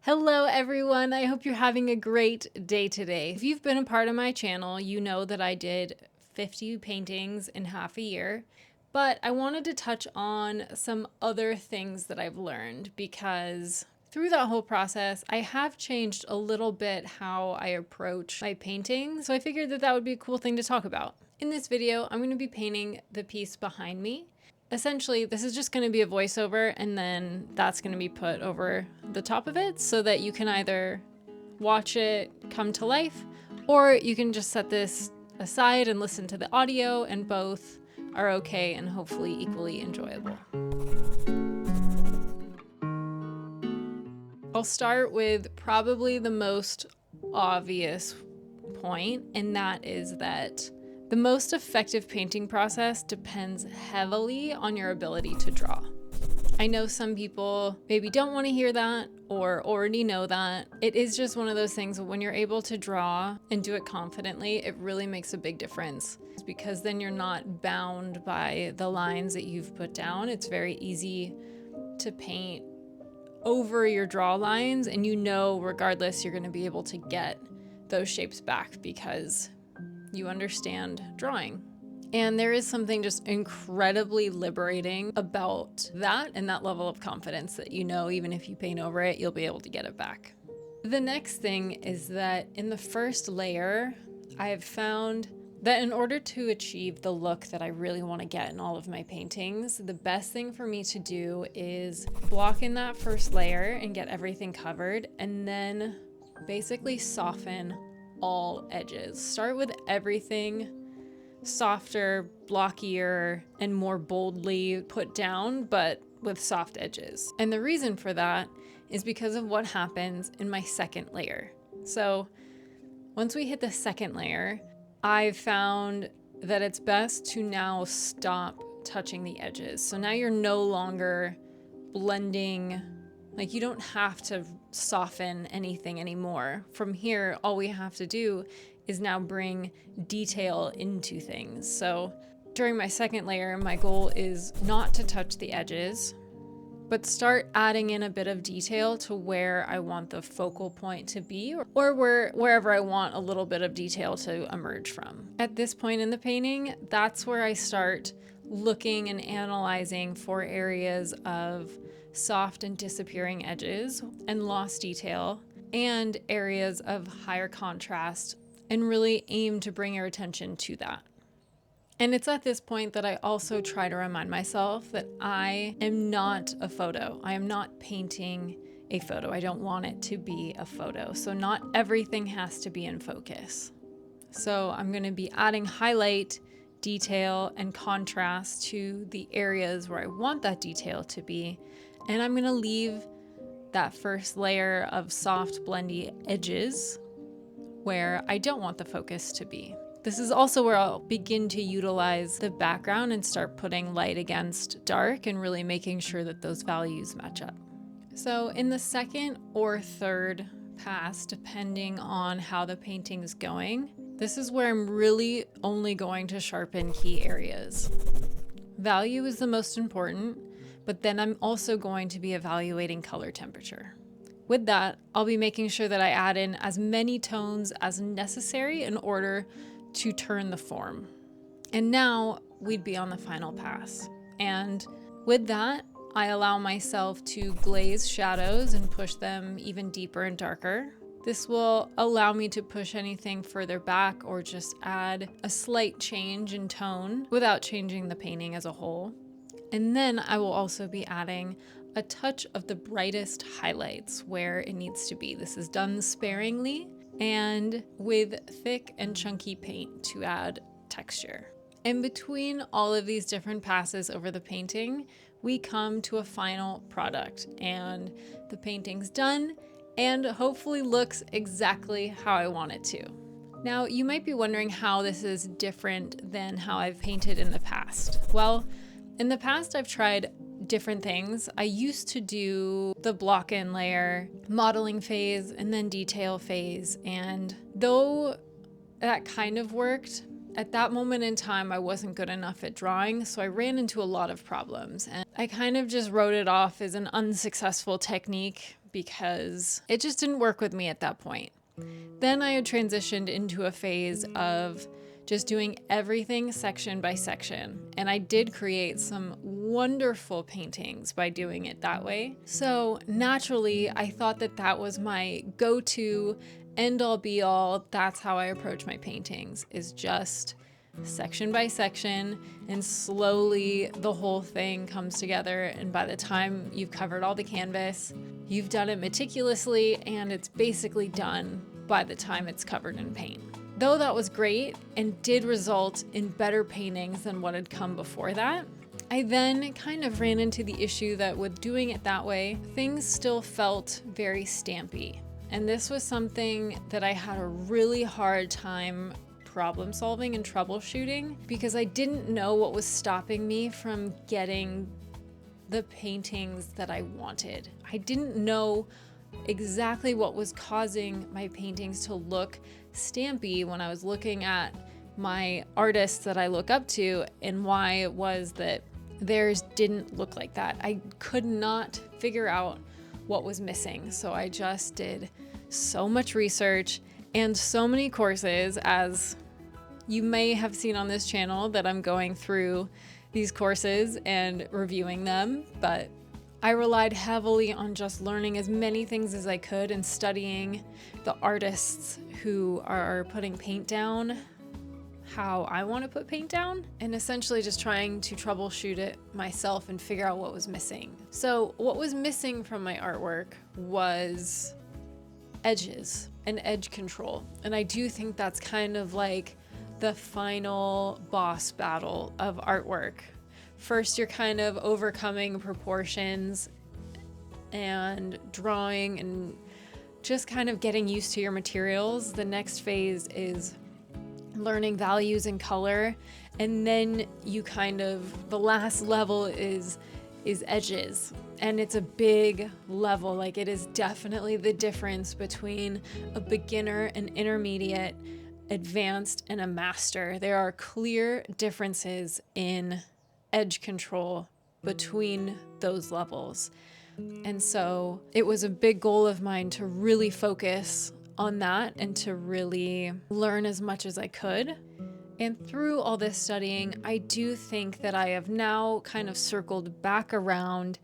Hello everyone, I hope you're having a great day today. If you've been a part of my channel, you know that I did 50 paintings in half a year, but I wanted to touch on some other things that I've learned because through that whole process, I have changed a little bit how I approach my paintings, so I figured that that would be a cool thing to talk about. In this video, I'm going to be painting the piece behind me. Essentially, this is just going to be a voiceover and then that's going to be put over the top of it so that you can either watch it come to life or you can just set this aside and listen to the audio, and both are okay and hopefully equally enjoyable. I'll start with probably the most obvious point, and that is that the most effective painting process depends heavily on your ability to draw. I know some people maybe don't want to hear that or already know that. It is just one of those things when you're able to draw and do it confidently, it really makes a big difference because then you're not bound by the lines that you've put down. It's very easy to paint over your draw lines, and you know regardless you're going to be able to get those shapes back because you understand drawing. And there is something just incredibly liberating about that and that level of confidence that you know even if you paint over it, you'll be able to get it back. The next thing is that in the first layer, I have found that in order to achieve the look that I really want to get in all of my paintings, the best thing for me to do is block in that first layer and get everything covered, and then basically soften all edges. Start with everything softer, blockier, and more boldly put down, but with soft edges. And the reason for that is because of what happens in my second layer. So once we hit the second layer, I've found that it's best to now stop touching the edges. So now you're no longer blending, like you don't have to soften anything anymore. From here, all we have to do is now bring detail into things. So during my second layer, my goal is not to touch the edges, but start adding in a bit of detail to where I want the focal point to be, or wherever I want a little bit of detail to emerge from. At this point in the painting, that's where I start looking and analyzing for areas of soft and disappearing edges and lost detail, and areas of higher contrast, and really aim to bring your attention to that. And it's at this point that I also try to remind myself that I am not a photo. I am not painting a photo. I don't want it to be a photo. So not everything has to be in focus. So I'm going to be adding highlight, detail, and contrast to the areas where I want that detail to be. And I'm going to leave that first layer of soft, blendy edges where I don't want the focus to be. This is also where I'll begin to utilize the background and start putting light against dark and really making sure that those values match up. So in the second or third pass, depending on how the painting is going, this is where I'm really only going to sharpen key areas. Value is the most important, but then I'm also going to be evaluating color temperature. With that, I'll be making sure that I add in as many tones as necessary in order to turn the form. And now we'd be on the final pass. And with that, I allow myself to glaze shadows and push them even deeper and darker. This will allow me to push anything further back or just add a slight change in tone without changing the painting as a whole. And then I will also be adding a touch of the brightest highlights where it needs to be. This is done sparingly and with thick and chunky paint to add texture. In between all of these different passes over the painting, we come to a final product, and the painting's done and hopefully looks exactly how I want it to. Now, you might be wondering how this is different than how I've painted in the past. Well, in the past, I've tried different things. I used to do the block in layer, modeling phase, and then detail phase. And though that kind of worked, at that moment in time, I wasn't good enough at drawing, so I ran into a lot of problems. And I kind of just wrote it off as an unsuccessful technique because it just didn't work with me at that point. Then I had transitioned into a phase of just doing everything section by section. And I did create some wonderful paintings by doing it that way. So naturally, I thought that that was my go-to, end-all be-all. That's how I approach my paintings, is just section by section, and slowly the whole thing comes together. And by the time you've covered all the canvas, you've done it meticulously, and it's basically done by the time it's covered in paint. Though that was great and did result in better paintings than what had come before that, I then kind of ran into the issue that with doing it that way, things still felt very stampy. And this was something that I had a really hard time problem solving and troubleshooting, because I didn't know what was stopping me from getting the paintings that I wanted. I didn't know exactly what was causing my paintings to look stampy when I was looking at my artists that I look up to, and why it was that theirs didn't look like that. I could not figure out what was missing. So I just did so much research and so many courses, as you may have seen on this channel that I'm going through these courses and reviewing them, but I relied heavily on just learning as many things as I could and studying the artists who are putting paint down how I want to put paint down, and essentially just trying to troubleshoot it myself and figure out what was missing. So what was missing from my artwork was edges and edge control. And I do think that's kind of like the final boss battle of artwork. First, you're kind of overcoming proportions and drawing and just kind of getting used to your materials. The next phase is learning values and color. And then you kind of, the last level is edges. And it's a big level. Like, it is definitely the difference between a beginner, an intermediate, advanced, and a master. There are clear differences in edge control between those levels. And so it was a big goal of mine to really focus on that and to really learn as much as I could. And through all this studying, I do think that I have now kind of circled back around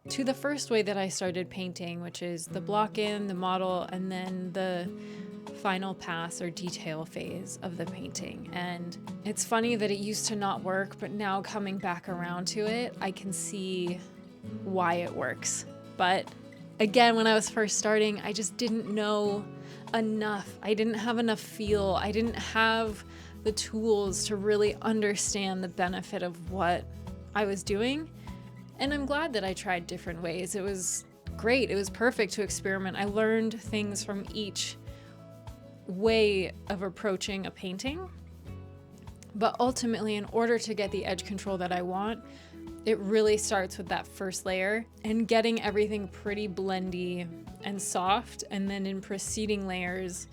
to the first way that I started painting, which is the block in, the model, and then the final pass or detail phase of the painting. And it's funny that it used to not work, but now coming back around to it, I can see why it works. But again, when I was first starting, I just didn't know enough. I didn't have enough feel. I didn't have the tools to really understand the benefit of what I was doing. And I'm glad that I tried different ways. It was great. It was perfect to experiment. I learned things from each way of approaching a painting. But ultimately, in order to get the edge control that I want, it really starts with that first layer and getting everything pretty blendy and soft, and then in preceding layers,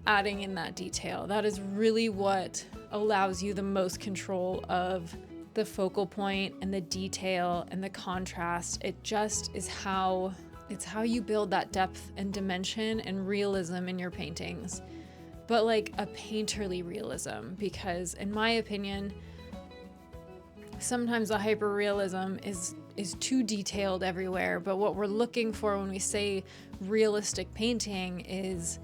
adding in that detail. That is really what allows you the most control of the focal point and the detail and the contrast. It just is how you build that depth and dimension and realism in your paintings. But like a painterly realism, because in my opinion, sometimes the hyperrealism is too detailed everywhere. But what we're looking for when we say realistic painting is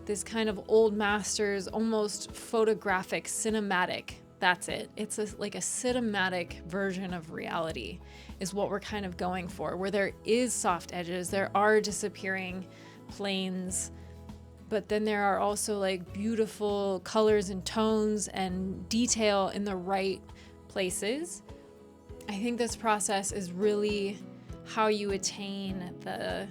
this kind of old masters, almost photographic, cinematic. That's it. It's like a cinematic version of reality is what we're kind of going for, where there is soft edges, there are disappearing planes, but then there are also like beautiful colors and tones and detail in the right places. I think this process is really how you attain the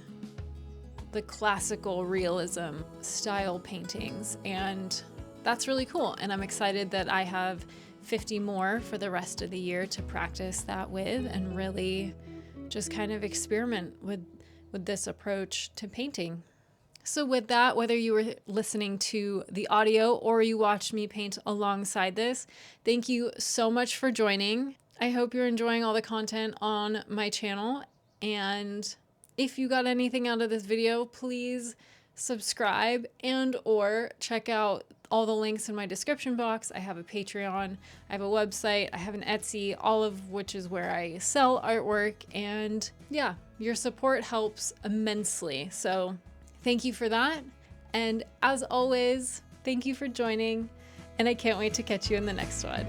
classical realism style paintings, and that's really cool. And I'm excited that I have 50 more for the rest of the year to practice that with and really just kind of experiment with this approach to painting. So with that, whether you were listening to the audio or you watched me paint alongside this, thank you so much for joining. I hope you're enjoying all the content on my channel. And If you got anything out of this video, please subscribe and or check out all the links in my description box. I have a Patreon, I have a website, I have an Etsy, all of which is where I sell artwork. And yeah, your support helps immensely. So thank you for that. And as always, thank you for joining, and I can't wait to catch you in the next one.